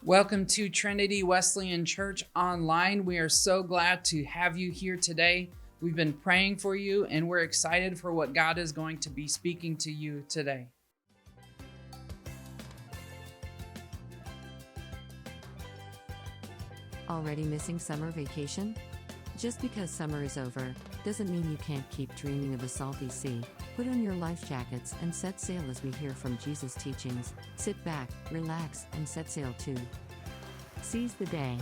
Welcome to Trinity Wesleyan Church Online. We are so glad to have you here today. We've been praying for you, and we're excited for what God is going to be speaking to you today. Already missing summer vacation? Just because summer is over, doesn't mean you can't keep dreaming of a salty sea. Put on your life jackets and set sail as we hear from Jesus' teachings. Sit back, relax, and set sail too. Seize the day.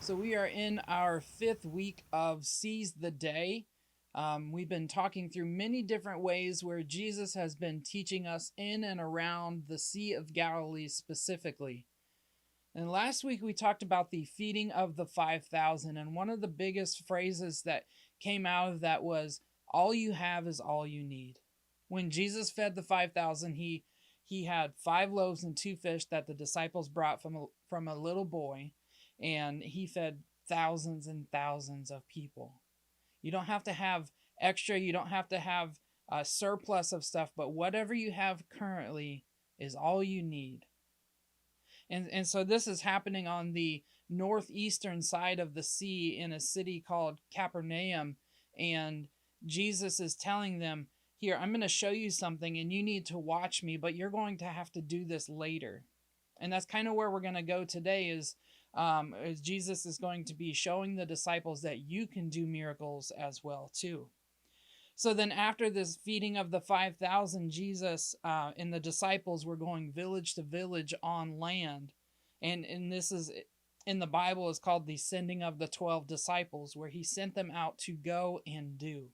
So we are in our 5th week of Seize the Day. We've been talking through many different ways where Jesus has been teaching us in and around the Sea of Galilee specifically. And last week we talked about the feeding of the 5,000, and one of the biggest phrases that came out of that was, all you have is all you need. When Jesus fed the 5,000, he had 5 loaves and 2 fish that the disciples brought from a little boy, and he fed thousands and thousands of people. You don't have to have extra, you don't have to have a surplus of stuff, but whatever you have currently is all you need. And so this is happening on the northeastern side of the sea in a city called Capernaum. And Jesus is telling them, here, I'm going to show you something and you need to watch me, but you're going to have to do this later. And that's kind of where we're going to go today is Jesus is going to be showing the disciples that you can do miracles as well too. So then after this feeding of the 5,000, Jesus and the disciples were going village to village on land. And this is in the Bible is called the sending of the 12 disciples, where he sent them out to go and do.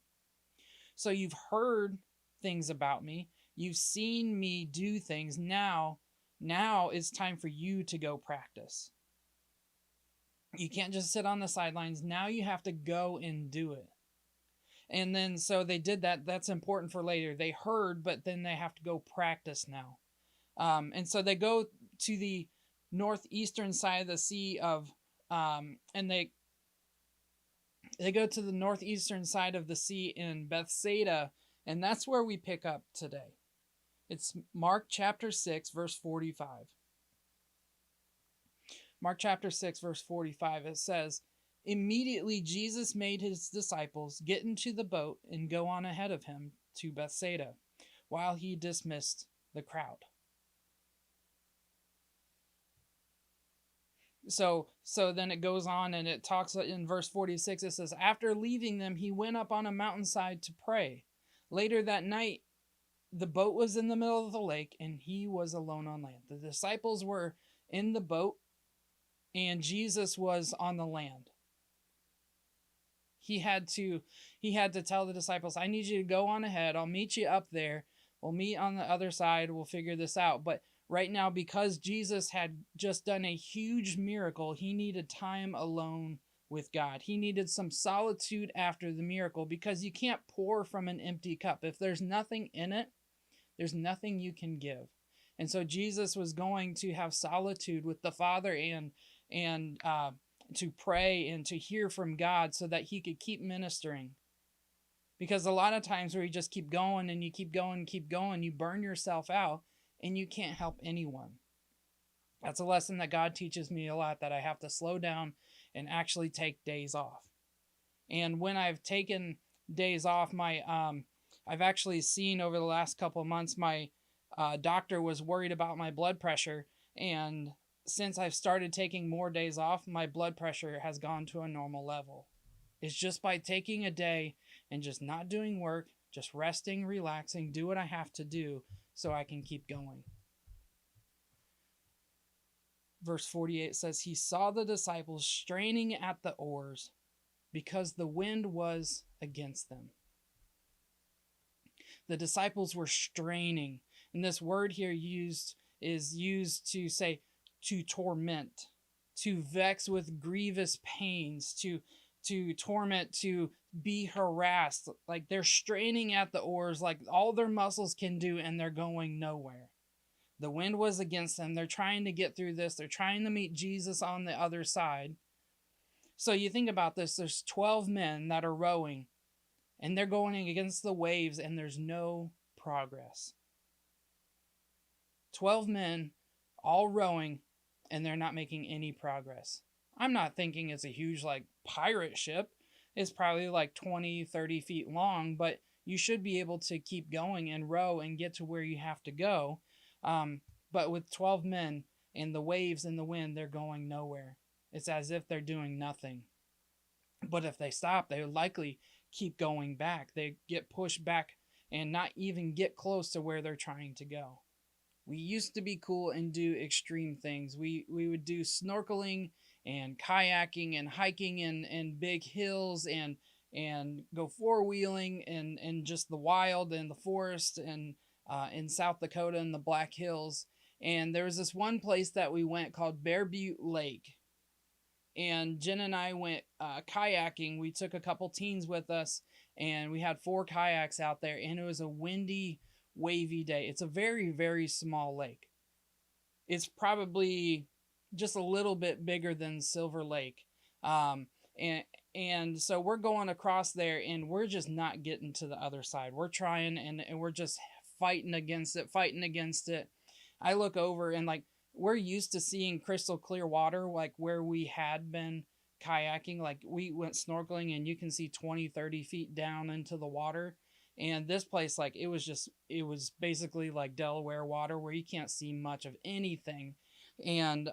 So you've heard things about me. You've seen me do things. Now it's time for you to go practice. You can't just sit on the sidelines. Now you have to go and do it. And then so they did that. That's important for later. They heard, but then they have to go practice now. And so they go to the northeastern side of the sea and they go to the northeastern side of the sea in Bethsaida, and that's where we pick up today. It's Mark chapter 6, verse 45. Mark chapter 6, verse 45, it says, immediately Jesus made his disciples get into the boat and go on ahead of him to Bethsaida, while he dismissed the crowd. So then it goes on and it talks in verse 46, it says, after leaving them, he went up on a mountainside to pray. Later that night, the boat was in the middle of the lake and he was alone on land. The disciples were in the boat and Jesus was on the land. He had to tell the disciples, I need you to go on ahead. I'll meet you up there. We'll meet on the other side. We'll figure this out. But right now, because Jesus had just done a huge miracle, he needed time alone with God. He needed some solitude after the miracle, because you can't pour from an empty cup. If there's nothing in it, there's nothing you can give. And so Jesus was going to have solitude with the Father and to pray and to hear from God so that he could keep ministering. Because a lot of times where you just keep going and you keep going, you burn yourself out and you can't help anyone. That's a lesson that God teaches me a lot, that I have to slow down and actually take days off. And when I've taken days off, I've actually seen over the last couple of months, my doctor was worried about my blood pressure, and since I've started taking more days off, my blood pressure has gone to a normal level. It's just by taking a day and just not doing work, just resting, relaxing, do what I have to do so I can keep going. Verse 48 says, he saw the disciples straining at the oars because the wind was against them. The disciples were straining. And this word here is used to say, to torment, to vex with grievous pains, to torment, to be harassed. Like they're straining at the oars, like all their muscles can do, and they're going nowhere. The wind was against them. They're trying to get through this. They're trying to meet Jesus on the other side. So you think about this, there's 12 men that are rowing, and they're going against the waves, and there's no progress. 12 men all rowing, and they're not making any progress. I'm not thinking it's a huge like pirate ship. It's probably like 20, 30 feet long, but you should be able to keep going and row and get to where you have to go. But with 12 men and the waves and the wind, they're going nowhere. It's as if they're doing nothing. But if they stop, they would likely keep going back. They get pushed back and not even get close to where they're trying to go. We used to be cool and do extreme things. We would do snorkeling and kayaking and hiking in big hills and go four-wheeling and just the wild and the forest and in South Dakota in the Black Hills. And there was this one place that we went called Bear Butte Lake. And Jen and I went kayaking. We took a couple teens with us, and we had 4 kayaks out there, and it was a windy, wavy day. It's a very, very small lake. It's probably just a little bit bigger than Silver Lake. And so we're going across there, and we're just not getting to the other side. We're trying, and we're just fighting against it. I look over, and like, we're used to seeing crystal clear water, like where we had been kayaking. Like, we went snorkeling, and you can see 20, 30 feet down into the water. And this place, like, it was basically like Delaware water where you can't see much of anything. And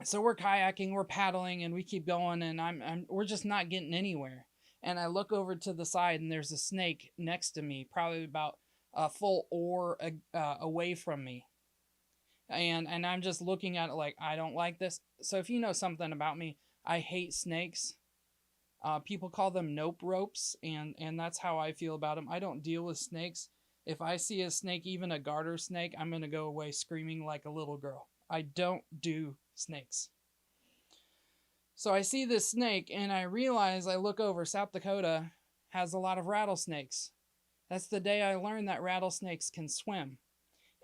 so we're kayaking, we're paddling, and we keep going, and we're just not getting anywhere. And I look over to the side, and there's a snake next to me, probably about a full oar away from me. And I'm just looking at it like, I don't like this. So if you know something about me, I hate snakes. People call them nope ropes, and that's how I feel about them. I don't deal with snakes. If I see a snake, even a garter snake, I'm going to go away screaming like a little girl. I don't do snakes. So I see this snake, and I realize, I look over, South Dakota has a lot of rattlesnakes. That's the day I learned that rattlesnakes can swim.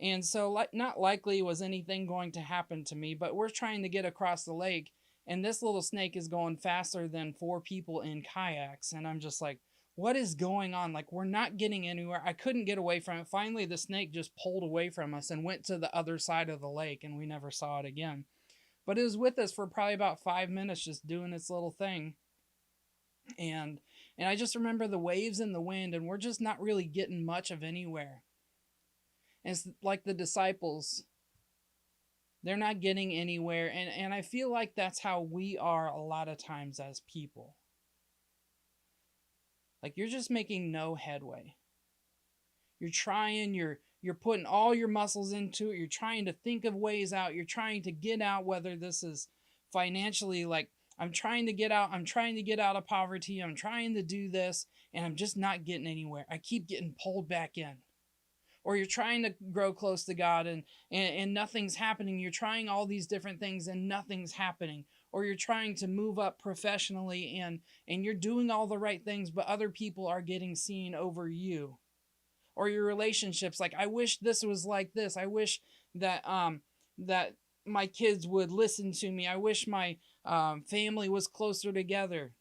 And so not likely was anything going to happen to me, but we're trying to get across the lake, and this little snake is going faster than 4 people in kayaks. And I'm just like, what is going on? Like, we're not getting anywhere. I couldn't get away from it. Finally, the snake just pulled away from us and went to the other side of the lake, and we never saw it again. But it was with us for probably about 5 minutes, just doing its little thing. And I just remember the waves and the wind, and we're just not really getting much of anywhere. And it's like the disciples, they're not getting anywhere. And I feel like that's how we are a lot of times as people. Like, you're just making no headway. You're trying, you're putting all your muscles into it. You're trying to think of ways out. You're trying to get out, whether this is financially, like, I'm trying to get out of poverty. I'm trying to do this, and I'm just not getting anywhere. I keep getting pulled back in. Or you're trying to grow close to God and nothing's happening. You're trying all these different things and nothing's happening. Or you're trying to move up professionally and you're doing all the right things, but other people are getting seen over you. Or your relationships, like, I wish this was like this. I wish that that my kids would listen to me. I wish my family was closer together.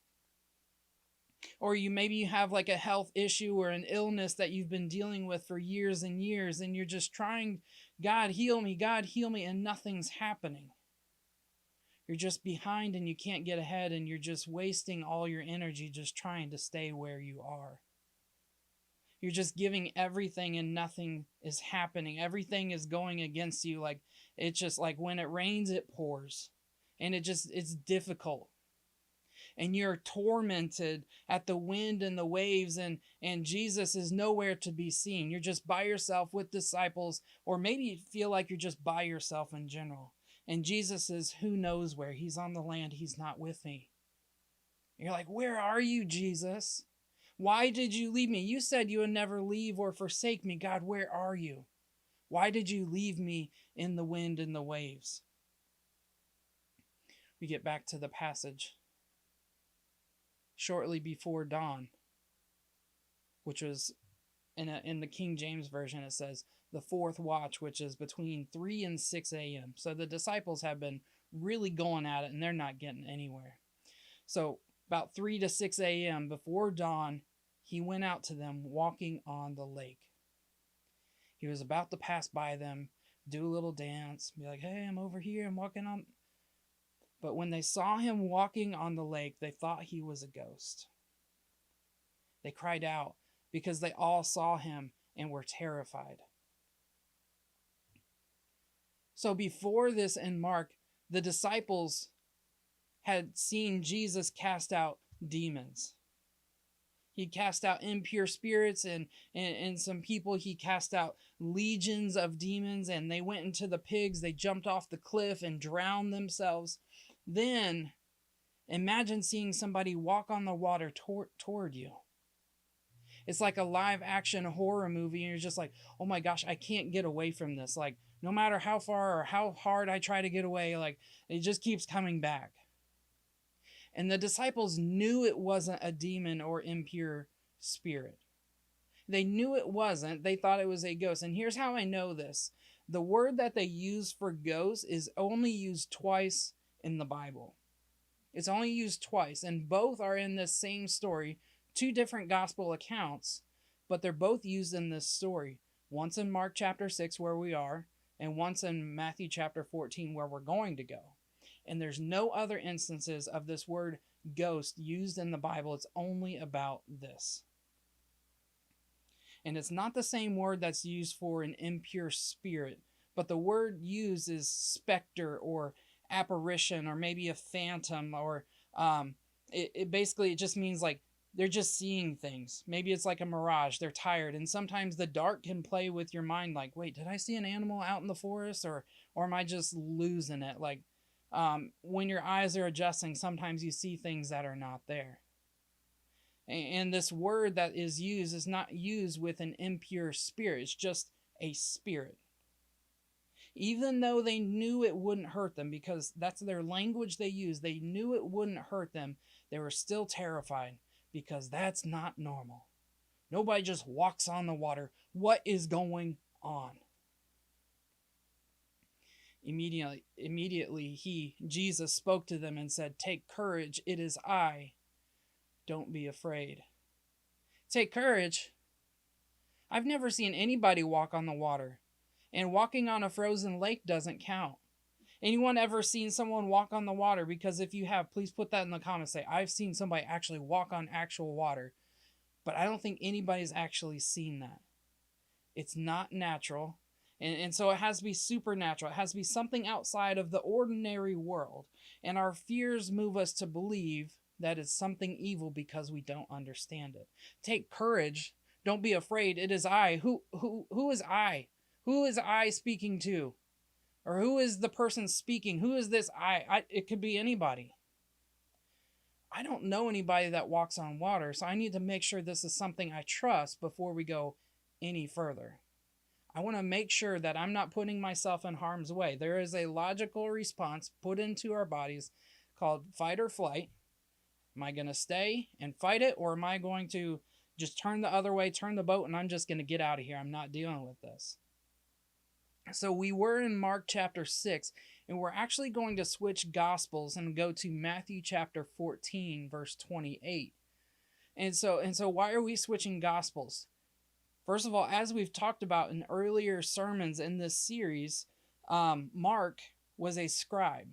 Or maybe you have like a health issue or an illness that you've been dealing with for years and years, and you're just trying, God heal me, and nothing's happening. You're just behind and you can't get ahead, and you're just wasting all your energy just trying to stay where you are. You're just giving everything and nothing is happening. Everything is going against you. Like, it's just like when it rains, it pours. And it's difficult. And you're tormented at the wind and the waves, and Jesus is nowhere to be seen. You're just by yourself with disciples, or maybe you feel like you're just by yourself in general. And Jesus is who knows where. He's on the land. He's not with me. You're like, where are you, Jesus? Why did you leave me? You said you would never leave or forsake me. God, where are you? Why did you leave me in the wind and the waves? We get back to the passage. Shortly before dawn, which was in the King James Version, it says the 4th watch, which is between 3 and 6 a.m. So the disciples have been really going at it, and they're not getting anywhere. So about 3 to 6 a.m. before dawn, he went out to them walking on the lake. He was about to pass by them, do a little dance, be like, hey, I'm over here, I'm walking on. But when they saw him walking on the lake, they thought he was a ghost. They cried out because they all saw him and were terrified. So before this in Mark, the disciples had seen Jesus cast out demons. He cast out impure spirits, and some people he cast out legions of demons, and they went into the pigs. They jumped off the cliff and drowned themselves. Then imagine seeing somebody walk on the water toward you. It's like a live action horror movie, and you're just like, oh my gosh, I can't get away from this. Like, no matter how far or how hard I try to get away, like, it just keeps coming back. And the disciples knew it wasn't a demon or impure spirit. They knew it wasn't. They thought it was a ghost. And here's how I know this. The word that they use for ghost is only used twice in the Bible. It's only used twice, and both are in this same story, two different gospel accounts, but they're both used in this story. Once in Mark chapter 6, where we are, and once in Matthew chapter 14, where we're going to go. And there's no other instances of this word ghost used in the Bible. It's only about this. And it's not the same word that's used for an impure spirit, but the word used is specter or apparition or maybe a phantom, or it basically just means like they're just seeing things. Maybe it's like a mirage. They're tired. And sometimes the dark can play with your mind like, wait, did I see an animal out in the forest, or am I just losing it? Like, when your eyes are adjusting, sometimes you see things that are not there. And this word that is used is not used with an impure spirit. It's just a spirit. Even though they knew it wouldn't hurt them, because that's their language they use, they knew it wouldn't hurt them, they were still terrified, because that's not normal. Nobody just walks on the water. What is going on? Immediately, Jesus spoke to them and said, "Take courage, it is I. Don't be afraid." Take courage? I've never seen anybody walk on the water. And walking on a frozen lake doesn't count. Anyone ever seen someone walk on the water? Because if you have, please put that in the comments. Say, I've seen somebody actually walk on actual water. But I don't think anybody's actually seen that. It's not natural. And so it has to be supernatural. It has to be something outside of the ordinary world. And our fears move us to believe that it's something evil because we don't understand it. Take courage. Don't be afraid. It is I. Who is I? Who is I speaking to? Or who is the person speaking? Who is this I? It could be anybody. I don't know anybody that walks on water, so I need to make sure this is something I trust before we go any further. I want to make sure that I'm not putting myself in harm's way. There is a logical response put into our bodies called fight or flight. Am I going to stay and fight it, or am I going to just turn the other way, turn the boat, and I'm just going to get out of here? I'm not dealing with this. So we were in Mark chapter 6, and we're actually going to switch gospels and go to Matthew chapter 14, verse 28. And so why are we switching gospels? First of all, as we've talked about in earlier sermons in this series, Mark was a scribe.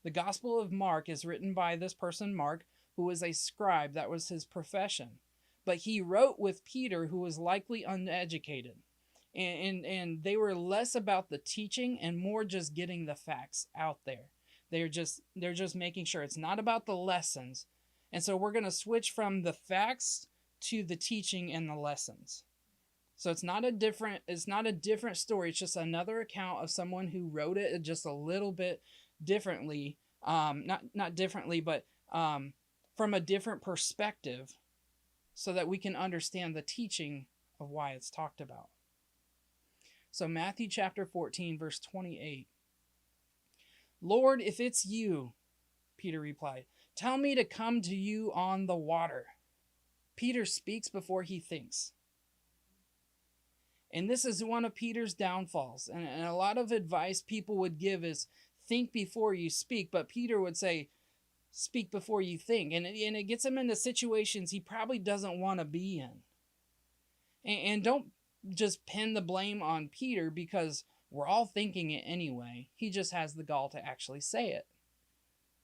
The Gospel of Mark is written by this person, Mark, who was a scribe. That was his profession. But he wrote with Peter, who was likely uneducated. And they were less about the teaching and more just getting the facts out there. They're just making sure it's not about the lessons. And so we're going to switch from the facts to the teaching and the lessons. So it's not a different story. It's just another account of someone who wrote it just a little bit differently. Not differently, but from a different perspective, so that we can understand the teaching of why it's talked about. So Matthew chapter 14, verse 28. "Lord, if it's you," Peter replied, "tell me to come to you on the water." Peter speaks before he thinks. And this is one of Peter's downfalls. And a lot of advice people would give is think before you speak. But Peter would say, speak before you think. And it gets him into situations he probably doesn't want to be in. And don't just pin the blame on Peter because we're all thinking it anyway. He just has the gall to actually say it.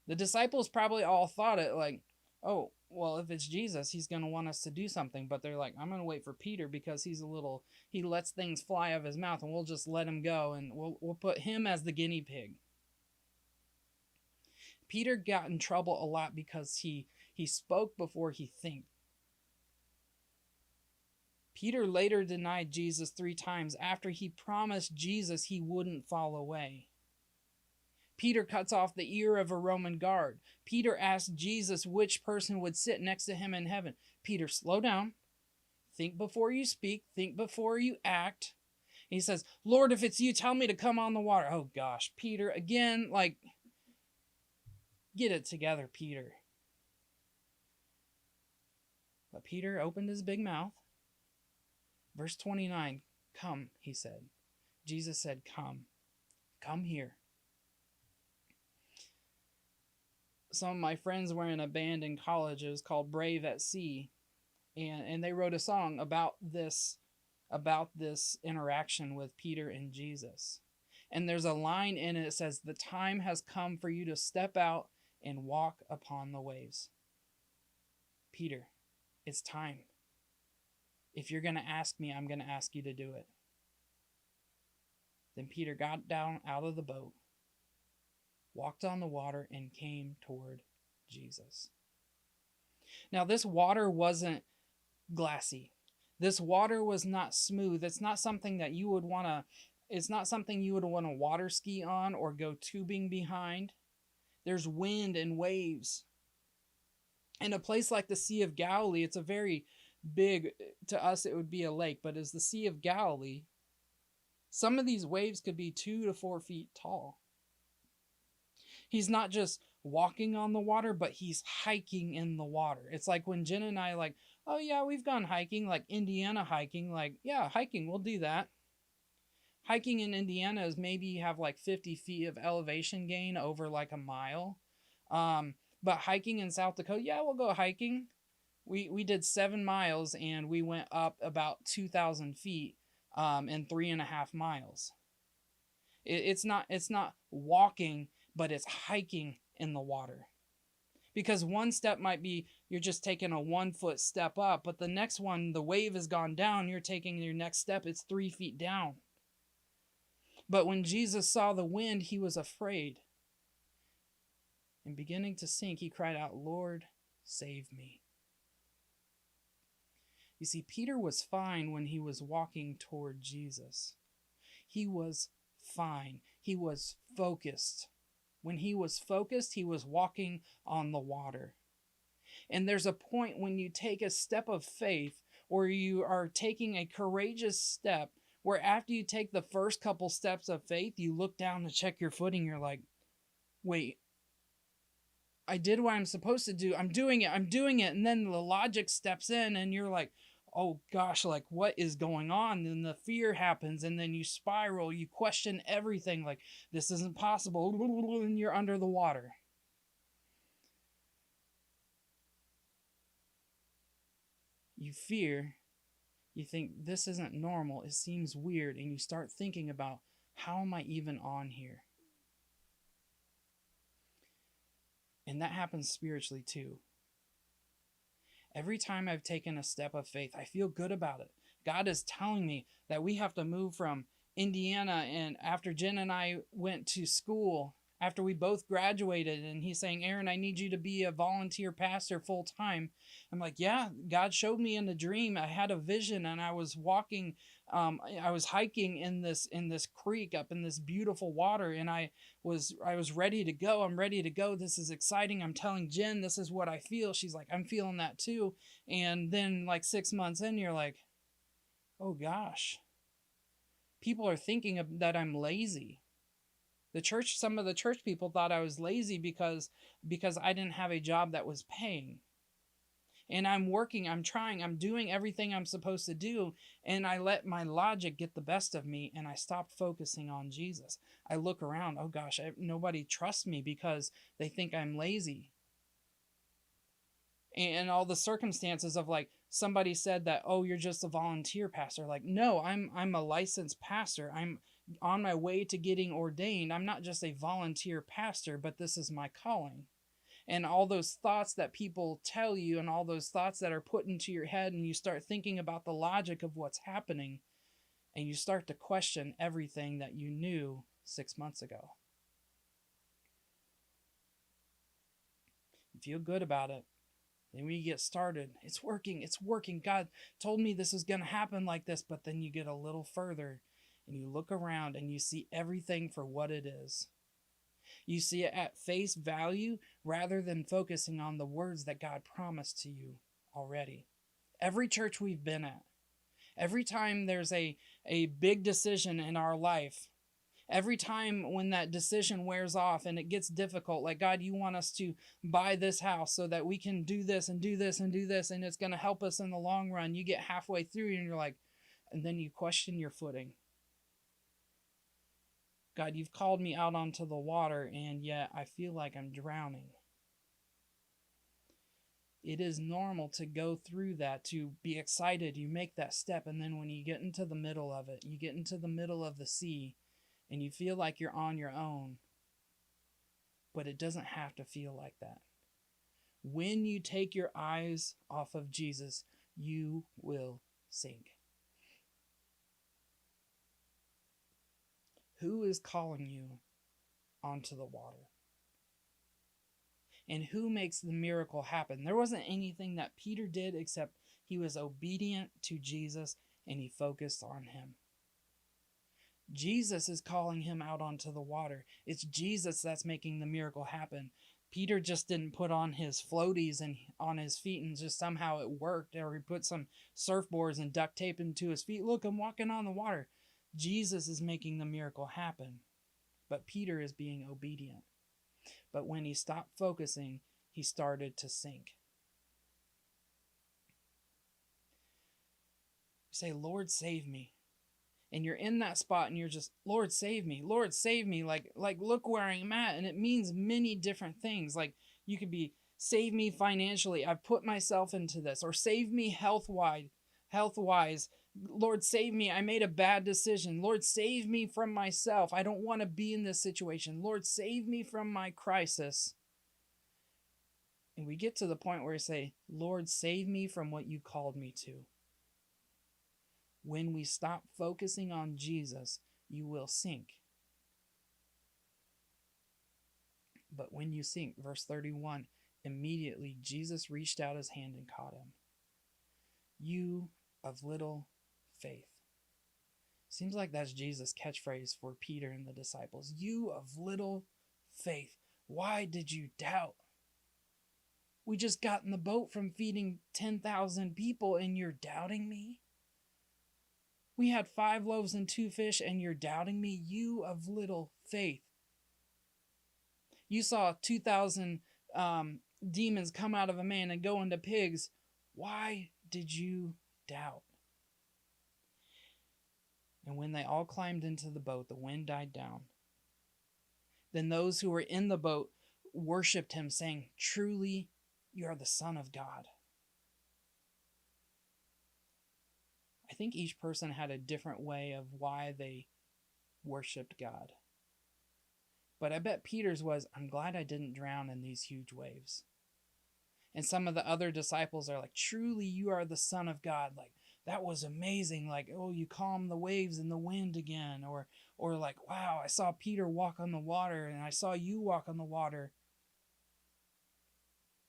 The disciples probably all thought it like, oh, well, if it's Jesus, he's going to want us to do something. But they're like, I'm going to wait for Peter because he lets things fly out of his mouth, and we'll just let him go, and we'll put him as the guinea pig. Peter got in trouble a lot because he spoke before he think. Peter later denied Jesus 3 times after he promised Jesus he wouldn't fall away. Peter cuts off the ear of a Roman guard. Peter asked Jesus which person would sit next to him in heaven. Peter, slow down. Think before you speak. Think before you act. He says, Lord, if it's you, tell me to come on the water. Oh gosh, Peter, again, like, get it together, Peter. But Peter opened his big mouth. Verse 29, come, he said. Jesus said, come. Come here. Some of my friends were in a band in college. It was called Brave at Sea. And they wrote a song about this interaction with Peter and Jesus. And there's a line in it that says, the time has come for you to step out and walk upon the waves. Peter, it's time. If you're going to ask me, I'm going to ask you to do it. Then Peter got down out of the boat, walked on the water, and came toward Jesus. Now, this water wasn't glassy. This water was not smooth. It's not something that you would want to water ski on or go tubing behind. There's wind and waves. In a place like the Sea of Galilee, it's a very big, to us it would be a lake, but as the Sea of Galilee, some of these waves could be 2 to 4 feet tall. He's not just walking on the water, but he's hiking in the water. It's like when Jen and I like, oh yeah, we've gone hiking, like Indiana hiking, like, yeah, hiking, we'll do that. Hiking in Indiana is maybe you have like 50 feet of elevation gain over like a mile. But hiking in South Dakota, yeah, we'll go hiking. We did 7 miles and we went up about 2,000 feet in 3.5 miles. It's not walking, but it's hiking in the water. Because one step might be you're just taking a 1 foot step up, but the next one, the wave has gone down, you're taking your next step, it's 3 feet down. But when Jesus saw the wind, he was afraid. And beginning to sink, he cried out, Lord, save me. You see, Peter was fine when he was walking toward Jesus. He was fine. He was focused. When he was focused, he was walking on the water. And there's a point when you take a step of faith, or you are taking a courageous step, where after you take the first couple steps of faith, you look down to check your footing, you're like, wait, I did what I'm supposed to do. I'm doing it. And then the logic steps in and you're like, oh gosh, like what is going on? Then the fear happens and then you spiral, you question everything like this isn't possible, and you're under the water. You fear, you think this isn't normal, it seems weird, and you start thinking about how am I even on here? And that happens spiritually too. Every time I've taken a step of faith, I feel good about it. God is telling me that we have to move from Indiana, and after Jen and I went to school, after we both graduated, and he's saying, Aaron, I need you to be a volunteer pastor full time. I'm like, yeah, God showed me in the dream. I had a vision and I was walking, I was hiking in this creek up in this beautiful water, and I was ready to go. I'm ready to go. This is exciting. I'm telling Jen, this is what I feel. She's like, I'm feeling that too. And then like 6 months in, you're like, oh gosh, people are thinking that I'm lazy. Some of the church people thought I was lazy because I didn't have a job that was paying. And I'm working, I'm trying, I'm doing everything I'm supposed to do, and I let my logic get the best of me, and I stopped focusing on Jesus. I look around, oh gosh, nobody trusts me because they think I'm lazy. And all the circumstances of like somebody said that, oh, you're just a volunteer pastor. Like, no, I'm a licensed pastor. I'm on my way to getting ordained. I'm not just a volunteer pastor, but this is my calling. And all those thoughts that people tell you and all those thoughts that are put into your head, and you start thinking about the logic of what's happening, and you start to question everything that you knew 6 months ago. You feel good about it. Then when you get started, it's working. God told me this is going to happen like this, but then you get a little further and you look around and you see everything for what it is. You see it at face value rather than focusing on the words that God promised to you already. Every church we've been at, every time there's a big decision in our life, every time when that decision wears off and it gets difficult, like, God, you want us to buy this house so that we can do this and do this and do this, and it's going to help us in the long run. You get halfway through and you're like, and then you question your footing. God, you've called me out onto the water, and yet I feel like I'm drowning. It is normal to go through that, to be excited. You make that step, and then when you get into the middle of it, you get into the middle of the sea, and you feel like you're on your own. But it doesn't have to feel like that. When you take your eyes off of Jesus, you will sink. Who is calling you onto the water? And who makes the miracle happen? There wasn't anything that Peter did except he was obedient to Jesus and he focused on him. Jesus is calling him out onto the water. It's Jesus that's making the miracle happen. Peter just didn't put on his floaties and on his feet and just somehow it worked, or he put some surfboards and duct tape into his feet. Look, I'm walking on the water. Jesus is making the miracle happen, but Peter is being obedient. But when he stopped focusing, he started to sink. You say, Lord, save me. And you're in that spot and you're just, Lord, save me. Lord, save me. Like look where I'm at. And it means many different things. Like, you could be, save me financially. I've put myself into this. Or save me health-wise. Lord, save me. I made a bad decision. Lord, save me from myself. I don't want to be in this situation. Lord, save me from my crisis. And we get to the point where we say, Lord, save me from what you called me to. When we stop focusing on Jesus, you will sink. But when you sink, verse 31, immediately Jesus reached out his hand and caught him. You of little faith. Seems like that's Jesus' catchphrase for Peter and the disciples. You of little faith. Why did you doubt? We just got in the boat from feeding 10,000 people and you're doubting me? We had 5 loaves and 2 fish and you're doubting me? You of little faith. You saw 2,000 demons come out of a man and go into pigs. Why did you doubt? And when they all climbed into the boat, the wind died down. Then those who were in the boat worshipped him, saying, Truly, you are the Son of God. I think each person had a different way of why they worshipped God. But I bet Peter's was, I'm glad I didn't drown in these huge waves. And some of the other disciples are like, truly you are the Son of God. Like, that was amazing. Like, oh, you calmed the waves and the wind again. Or like, wow, I saw Peter walk on the water and I saw you walk on the water.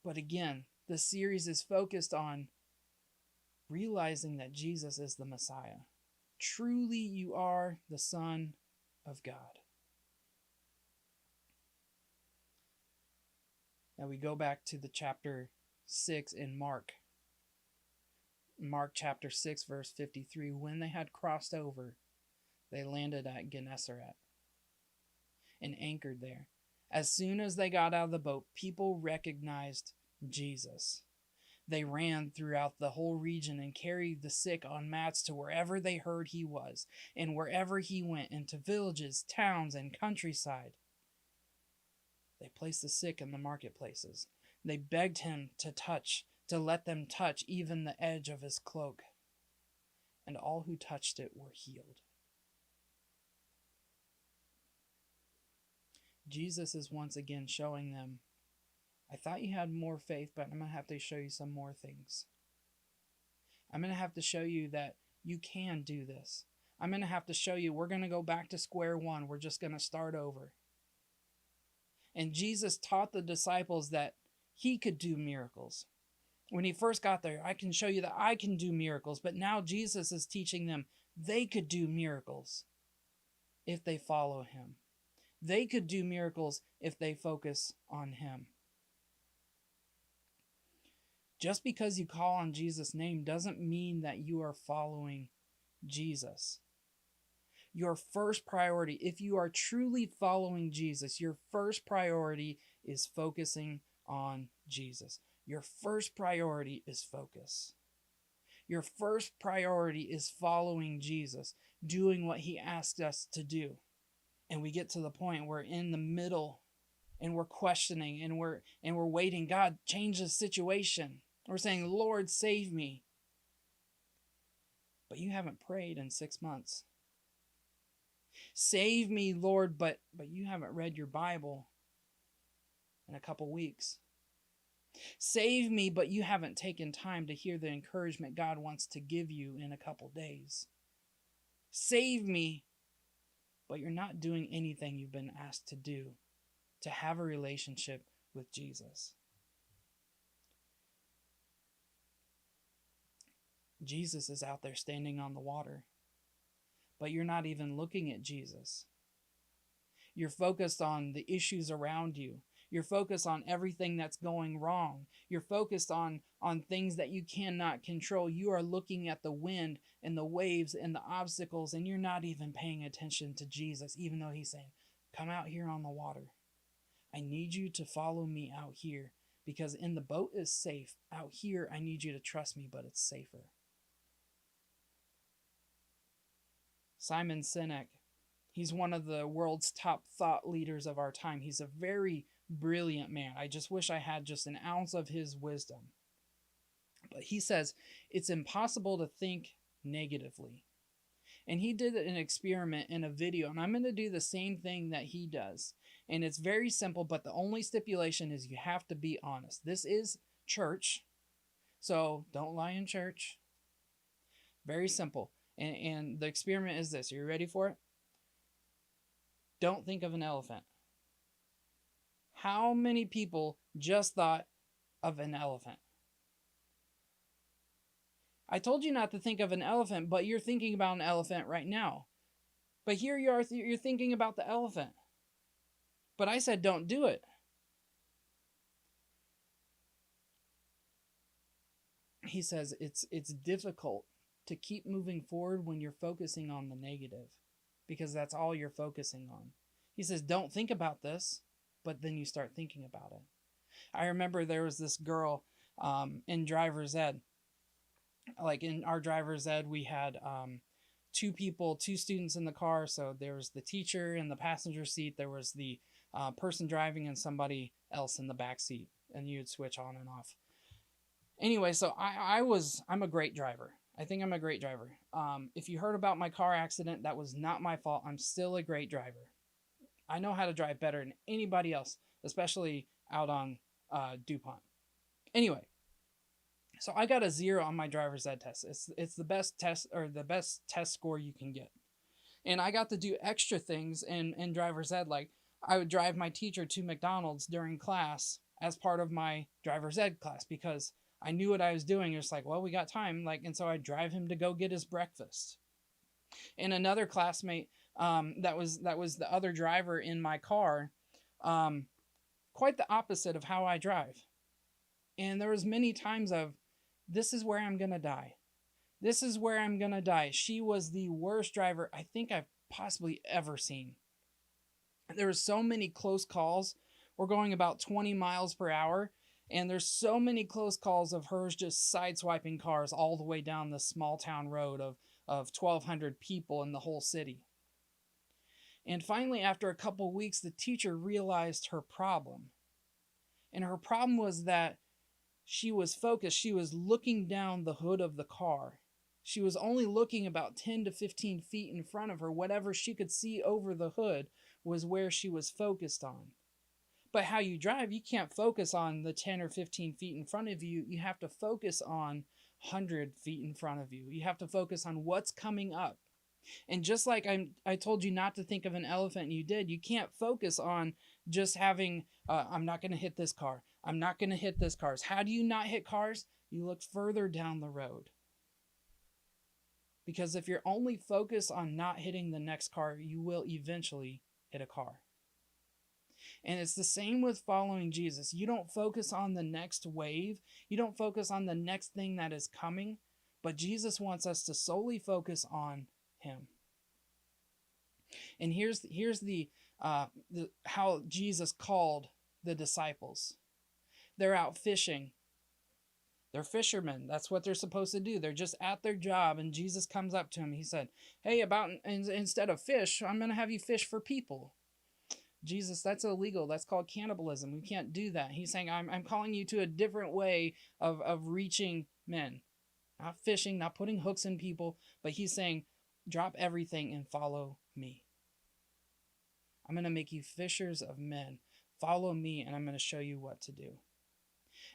But again, the series is focused on realizing that Jesus is the Messiah. Truly you are the Son of God. Now we go back to the chapter 6 in Mark. Mark chapter 6 verse 53. When they had crossed over, they landed at Gennesaret and anchored there. As soon as they got out of the boat, people recognized Jesus. They ran throughout the whole region and carried the sick on mats to wherever they heard he was, and wherever he went, into villages, towns, and countryside. They placed the sick in the marketplaces. They begged him to touch to let them touch even the edge of his cloak. And all who touched it were healed. Jesus is once again showing them, I thought you had more faith, but I'm going to have to show you some more things. I'm going to have to show you that you can do this. I'm going to have to show you we're going to go back to square one. We're just going to start over. And Jesus taught the disciples that he could do miracles. When he first got there, I can show you that I can do miracles. But now Jesus is teaching them they could do miracles if they follow him. They could do miracles if they focus on him. Just because you call on Jesus' name doesn't mean that you are following Jesus. Your first priority, if you are truly following Jesus, your first priority is focusing on Jesus. Your first priority is focus. Your first priority is following Jesus, doing what he asked us to do. And we get to the point where in the middle and we're questioning and we're waiting, God, change the situation. We're saying, Lord, save me. But you haven't prayed in 6 months. Save me, Lord, but you haven't read your Bible in a couple weeks. Save me, but you haven't taken time to hear the encouragement God wants to give you in a couple days. Save me, but you're not doing anything you've been asked to do to have a relationship with Jesus. Jesus is out there standing on the water, but you're not even looking at Jesus. You're focused on the issues around you. You're focused on everything that's going wrong. You're focused on things that you cannot control. You are looking at the wind and the waves and the obstacles, and you're not even paying attention to Jesus, even though he's saying, come out here on the water. I need you to follow me out here, because in the boat is safe. Out here, I need you to trust me, but it's safer. Simon Sinek, he's one of the world's top thought leaders of our time. He's a very brilliant man. I just wish I had just an ounce of his wisdom. But he says it's impossible to think negatively. And he did an experiment in a video, and I'm going to do the same thing that he does. And it's very simple, but the only stipulation is you have to be honest. This is church, so don't lie in church. Very simple. And the experiment is this. Are you ready for it? Don't think of an elephant. How many people just thought of an elephant? I told you not to think of an elephant, but you're thinking about an elephant right now. But here you are, you're thinking about the elephant. But I said don't do it. He says it's difficult to keep moving forward when you're focusing on the negative, because that's all you're focusing on. He says don't think about this, but then you start thinking about it. I remember there was this girl in driver's ed. Like in our driver's ed, we had two students in the car. So there was the teacher in the passenger seat. There was the person driving and somebody else in the back seat, and you'd switch on and off. Anyway, so I'm a great driver. I think I'm a great driver. If you heard about my car accident, that was not my fault. I'm still a great driver. I know how to drive better than anybody else, especially out on DuPont. Anyway, so I got a 0 on my driver's ed test. It's the best test, or the best test score you can get. And I got to do extra things in driver's ed, like I would drive my teacher to McDonald's during class as part of my driver's ed class, because I knew what I was doing. It was like, well, we got time, and so I'd drive him to go get his breakfast. And another classmate, that was the other driver in my car, quite the opposite of how I drive. And there was many times of, this is where I'm gonna die. This is where I'm gonna die. She was the worst driver I think I've possibly ever seen. There were so many close calls. We're going about 20 miles per hour. And there's so many close calls of hers just sideswiping cars all the way down this small town road of 1,200 people in the whole city. And finally, after a couple weeks, the teacher realized her problem. And her problem was that She was focused. She was looking down the hood of the car. She was only looking about 10 to 15 feet in front of her. Whatever she could see over the hood was where she was focused on. But how you drive, you can't focus on the 10 or 15 feet in front of you. You have to focus on 100 feet in front of you. You have to focus on what's coming up. And just like I told you not to think of an elephant and you did, you can't focus on just having, I'm not going to hit this car. I'm not going to hit this cars. How do you not hit cars? You look further down the road. Because if you're only focused on not hitting the next car, you will eventually hit a car. And it's the same with following Jesus. You don't focus on the next wave. You don't focus on the next thing that is coming. But Jesus wants us to solely focus on him. And here's the how Jesus called the disciples. They're out fishing. They're fishermen. That's what they're supposed to do. They're just at their job. And Jesus comes up to him. He said, hey, instead of fish, I'm going to have you fish for people. Jesus, that's illegal. That's called cannibalism. We can't do that. He's saying, I'm calling you to a different way of reaching men. Not fishing, not putting hooks in people. But he's saying, drop everything and follow me. I'm going to make you fishers of men. Follow me, and I'm going to show you what to do.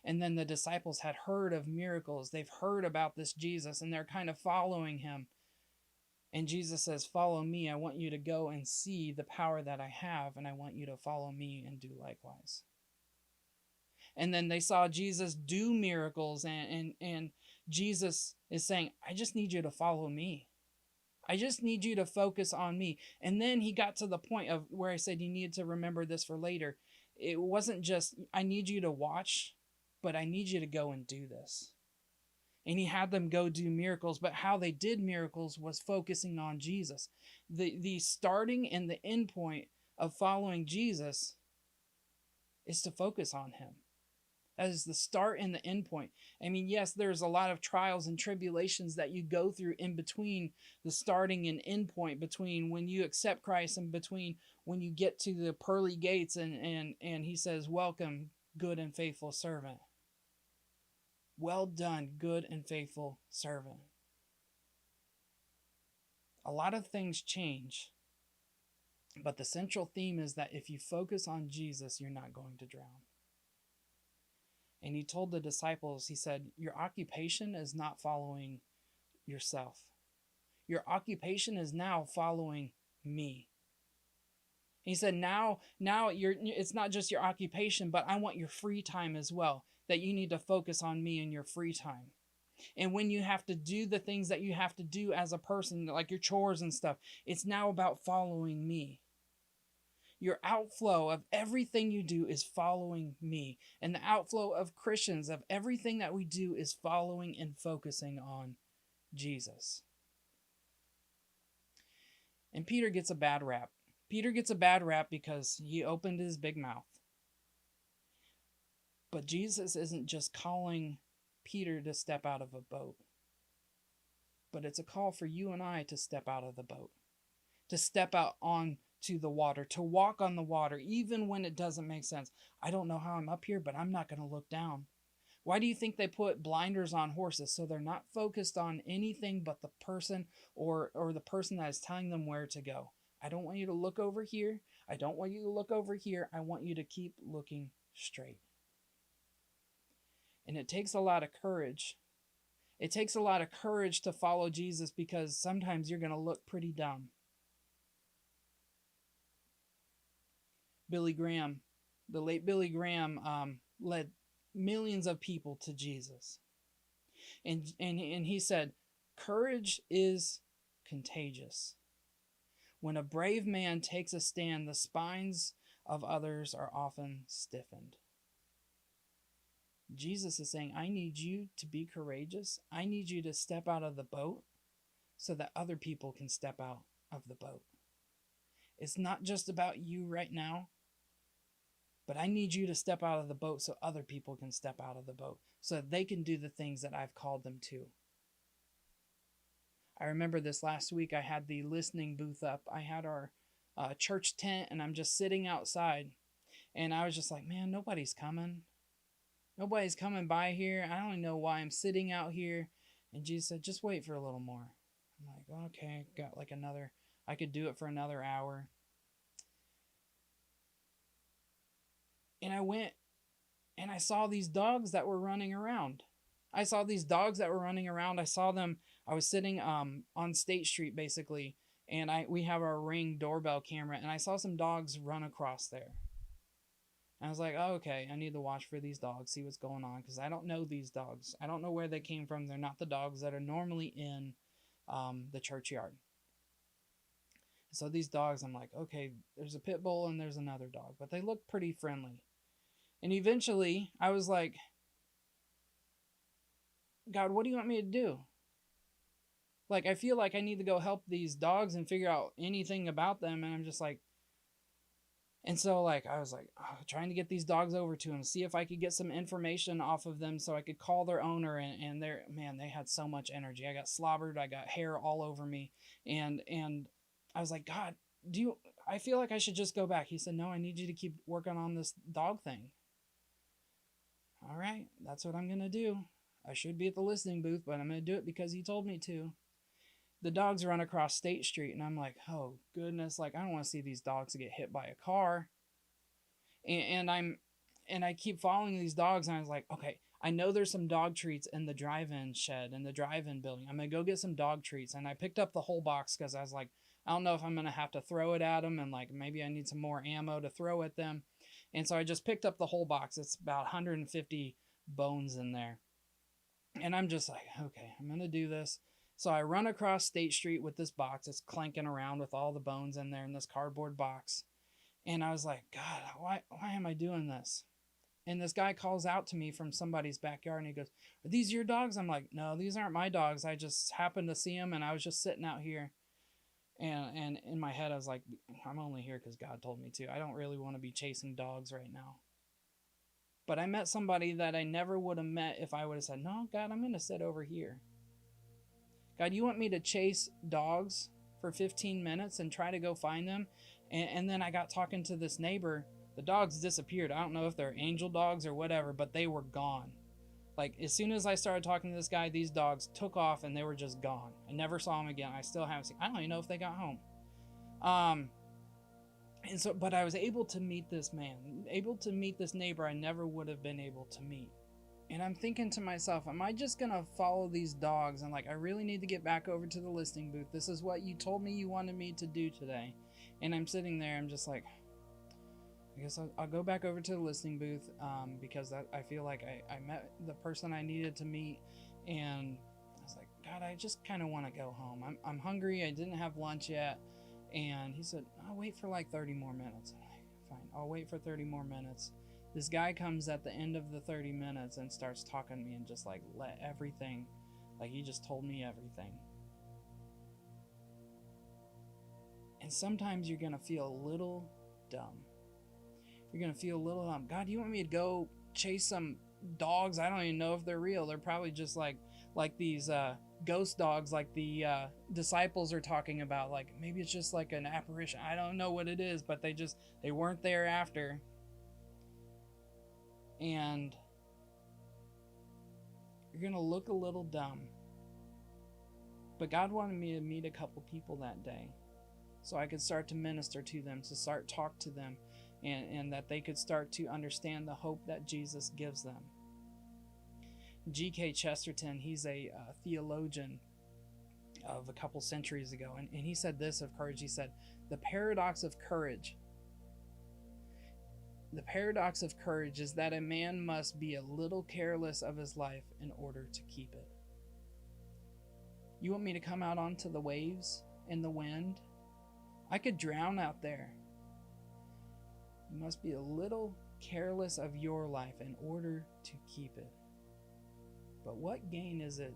And then the disciples had heard of miracles. They've heard about this Jesus, and they're kind of following him. And Jesus says, follow me. I want you to go and see the power that I have, and I want you to follow me and do likewise. And then they saw Jesus do miracles, and Jesus is saying, I just need you to follow me. I just need you to focus on me. And then he got to the point of where I said you need to remember this for later. It wasn't just, I need you to watch, but I need you to go and do this. And he had them go do miracles, but how they did miracles was focusing on Jesus. The starting and the end point of following Jesus is to focus on him. That is the start and the end point. I mean, yes, there's a lot of trials and tribulations that you go through in between the starting and end point, between when you accept Christ and between when you get to the pearly gates and he says, welcome, good and faithful servant. Well done, good and faithful servant. A lot of things change, but the central theme is that if you focus on Jesus, you're not going to drown. And he told the disciples, he said, your occupation is not following yourself. Your occupation is now following me. He said, now it's not just your occupation, but I want your free time as well, that you need to focus on me in your free time. And when you have to do the things that you have to do as a person, like your chores and stuff, it's now about following me. Your outflow of everything you do is following me. And the outflow of Christians, of everything that we do, is following and focusing on Jesus. And Peter gets a bad rap. Peter gets a bad rap because he opened his big mouth. But Jesus isn't just calling Peter to step out of a boat. But it's a call for you and I to step out of the boat. To step out onto the water. To walk on the water, even when it doesn't make sense. I don't know how I'm up here, but I'm not going to look down. Why do you think they put blinders on horses? So they're not focused on anything but the person or the person that is telling them where to go. I don't want you to look over here. I don't want you to look over here. I want you to keep looking straight. And it takes a lot of courage. It takes a lot of courage to follow Jesus because sometimes you're going to look pretty dumb. Billy Graham, the late Billy Graham, led millions of people to Jesus. And he said, courage is contagious. When a brave man takes a stand, the spines of others are often stiffened. Jesus is saying, I need you to be courageous. I need you to step out of the boat so that other people can step out of the boat. It's not just about you right now, but I need you to step out of the boat so other people can step out of the boat, so that they can do the things that I've called them to. I remember this last week, I had the listening booth up. I had our church tent, and I'm just sitting outside. And I was just like, man, nobody's coming. Nobody's coming by here. I don't even know why I'm sitting out here. And Jesus said, just wait for a little more. I'm like, okay, got like another, I could do it for another hour. And I went and I saw these dogs that were running around. I saw these dogs that were running around. I saw them. I was sitting on State Street basically, and we have our Ring doorbell camera, and I saw some dogs run across there. And I was like, oh, okay, I need to watch for these dogs, see what's going on, because I don't know these dogs. I don't know where they came from. They're not the dogs that are normally in the churchyard. So these dogs, I'm like, okay, there's a pit bull and there's another dog, but they look pretty friendly. And eventually, I was like, God, what do you want me to do? Like, I feel like I need to go help these dogs and figure out anything about them. And I'm just like, and so like, I was like, trying to get these dogs over to him, see if I could get some information off of them so I could call their owner. And they're, man, they had so much energy. I got slobbered. I got hair all over me. And I was like, God, I feel like I should just go back. He said, no, I need you to keep working on this dog thing. All right, that's what I'm going to do. I should be at the listening booth, but I'm going to do it because he told me to. The dogs run across State Street, and I'm like, oh, goodness, like, I don't want to see these dogs get hit by a car. And I keep following these dogs, and I was like, okay, I know there's some dog treats in the drive-in shed, in the drive-in building. I'm going to go get some dog treats. And I picked up the whole box because I was like, I don't know if I'm going to have to throw it at them, and, like, maybe I need some more ammo to throw at them. And so I just picked up the whole box. It's about 150 bones in there. And I'm just like, okay, I'm going to do this. So I run across State Street with this box. It's clanking around with all the bones in there in this cardboard box. And I was like, God, why am I doing this? And this guy calls out to me from somebody's backyard and he goes, are these your dogs? I'm like, no, these aren't my dogs. I just happened to see them and I was just sitting out here. And in my head, I was like, I'm only here because God told me to. I don't really want to be chasing dogs right now. But I met somebody that I never would have met if I would have said, no, God, I'm going to sit over here. God, you want me to chase dogs for 15 minutes and try to go find them? And then I got talking to this neighbor. The dogs disappeared. I don't know if they're angel dogs or whatever, but they were gone. Like, as soon as I started talking to this guy, these dogs took off and they were just gone. I never saw them again. I still haven't seen. I don't even know if they got home. And so, but I was able to meet this man, able to meet this neighbor I never would have been able to meet. And I'm thinking to myself, am I just going to follow these dogs? And like, I really need to get back over to the listening booth. This is what you told me you wanted me to do today. And I'm sitting there, I'm just like, I guess I'll go back over to the listening booth because I feel like I met the person I needed to meet. And I was like, God, I just kind of want to go home. I'm hungry. I didn't have lunch yet. And he said, I'll wait for like 30 more minutes. I'm like, fine, I'll wait for 30 more minutes. This guy comes at the end of the 30 minutes and starts talking to me and just like let everything, like he just told me everything. And sometimes you're going to feel a little dumb. You're going to feel a little dumb. God, you want me to go chase some dogs? I don't even know if they're real. They're probably just like these ghost dogs like the disciples are talking about. Like maybe it's just like an apparition. I don't know what it is, but they weren't there after. And you're going to look a little dumb. But God wanted me to meet a couple people that day so I could start to minister to them, to start talk to them, and that they could start to understand the hope that Jesus gives them. G.K. Chesterton, he's a theologian of a couple centuries ago, and he said this of courage. He said, the paradox of courage is that a man must be a little careless of his life in order to keep it. You want me to come out onto the waves in the wind? I could drown out there. You must be a little careless of your life in order to keep it. But what gain is it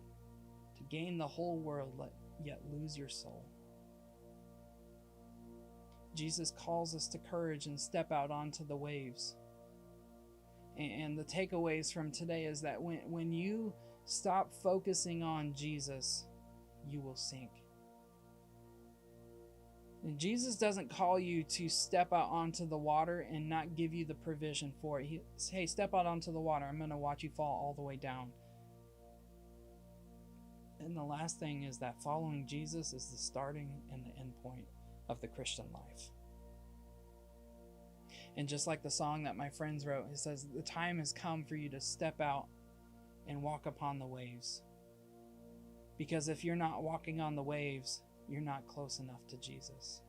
to gain the whole world yet lose your soul? Jesus calls us to courage and step out onto the waves. And the takeaways from today is that when you stop focusing on Jesus, you will sink. And Jesus doesn't call you to step out onto the water and not give you the provision for it. He says, hey, step out onto the water. I'm going to watch you fall all the way down. And the last thing is that following Jesus is the starting and the end point of the Christian life. And just like the song that my friends wrote, it says, the time has come for you to step out and walk upon the waves. Because if you're not walking on the waves, you're not close enough to Jesus.